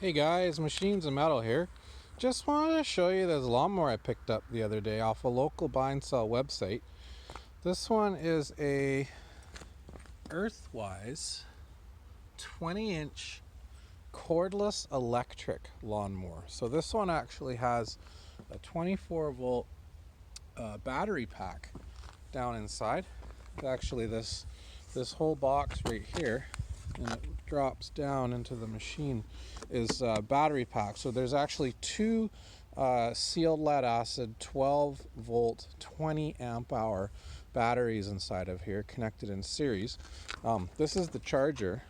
Hey guys, Machines and Metal here. Just wanted to show you this lawnmower I picked up the other day off a local buy and sell website. This one is a Earthwise 20-inch cordless electric lawnmower. So this one actually has a 24 volt battery pack down inside. Actually this whole box right here, and it drops down into the machine, is battery pack. So there's actually two sealed lead acid 12 volt 20 amp hour batteries inside of here, connected in series. This is the charger.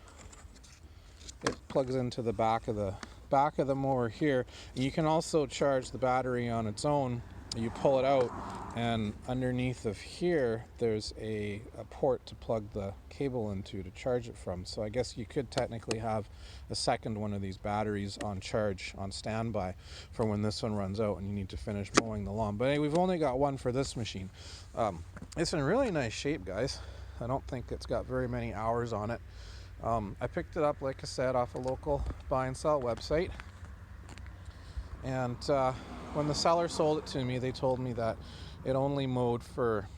It plugs into the back of the mower here. You can also charge the battery on its own. You pull it out, and underneath of here there's a port to plug the cable into to charge it from. So I guess you could technically have a second one of these batteries on charge, on standby, for when this one runs out and you need to finish mowing the lawn. But anyway, we've only got one for this machine. It's in really nice shape, guys. I don't think it's got very many hours on it. I picked it up, like I said, off a local buy and sell website. And when the seller sold it to me, they told me that it only mowed for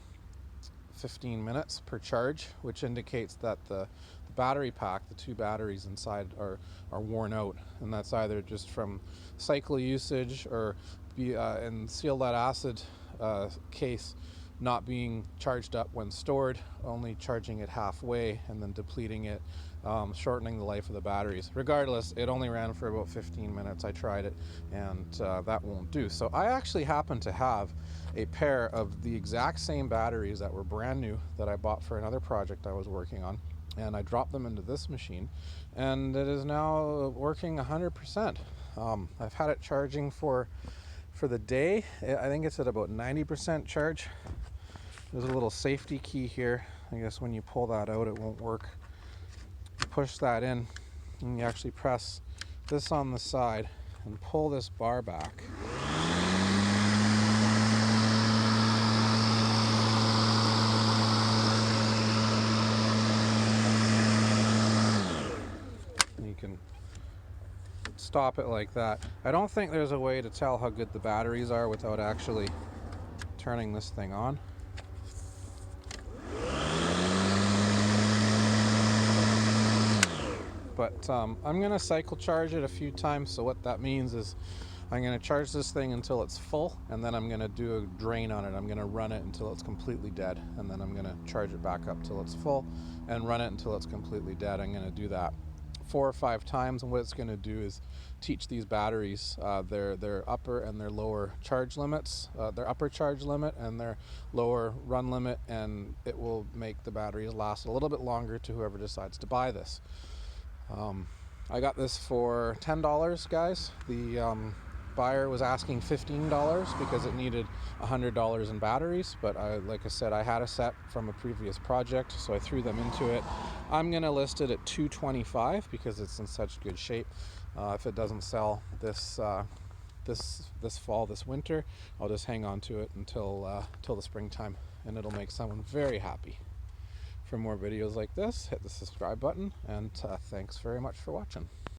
15 minutes per charge, which indicates that the battery pack, the two batteries inside, are worn out. And that's either just from cycle usage or in sealed lead acid case, not being charged up when stored, only charging it halfway and then depleting it, shortening the life of the batteries. Regardless, it only ran for about 15 minutes. I tried it, and that won't do. So I actually happen to have a pair of the exact same batteries that were brand new that I bought for another project I was working on, and I dropped them into this machine, and it is now working 100%. I've had it charging for the day. I think it's at about 90% charge. There's a little safety key here. I guess when you pull that out, it won't work. Push that in, and you actually press this on the side and pull this bar back. And you can stop it like that. I don't think there's a way to tell how good the batteries are without actually turning this thing on. But I'm going to cycle charge it a few times. So what that means is I'm going to charge this thing until it's full, and then I'm going to do a drain on it. I'm going to run it until it's completely dead, and then I'm going to charge it back up till it's full and run it until it's completely dead. I'm going to do that 4 or 5 times, and what it's going to do is teach these batteries their upper and their lower charge limits, their upper charge limit and their lower run limit, and it will make the batteries last a little bit longer to whoever decides to buy this. I got this for $10, guys. The buyer was asking $15 because it needed $100 in batteries, but like I said, I had a set from a previous project, so I threw them into it. I'm gonna list it at $225 because it's in such good shape. If it doesn't sell this fall, this winter, I'll just hang on to it until the springtime, and it'll make someone very happy. For more videos like this, hit the subscribe button, and thanks very much for watching.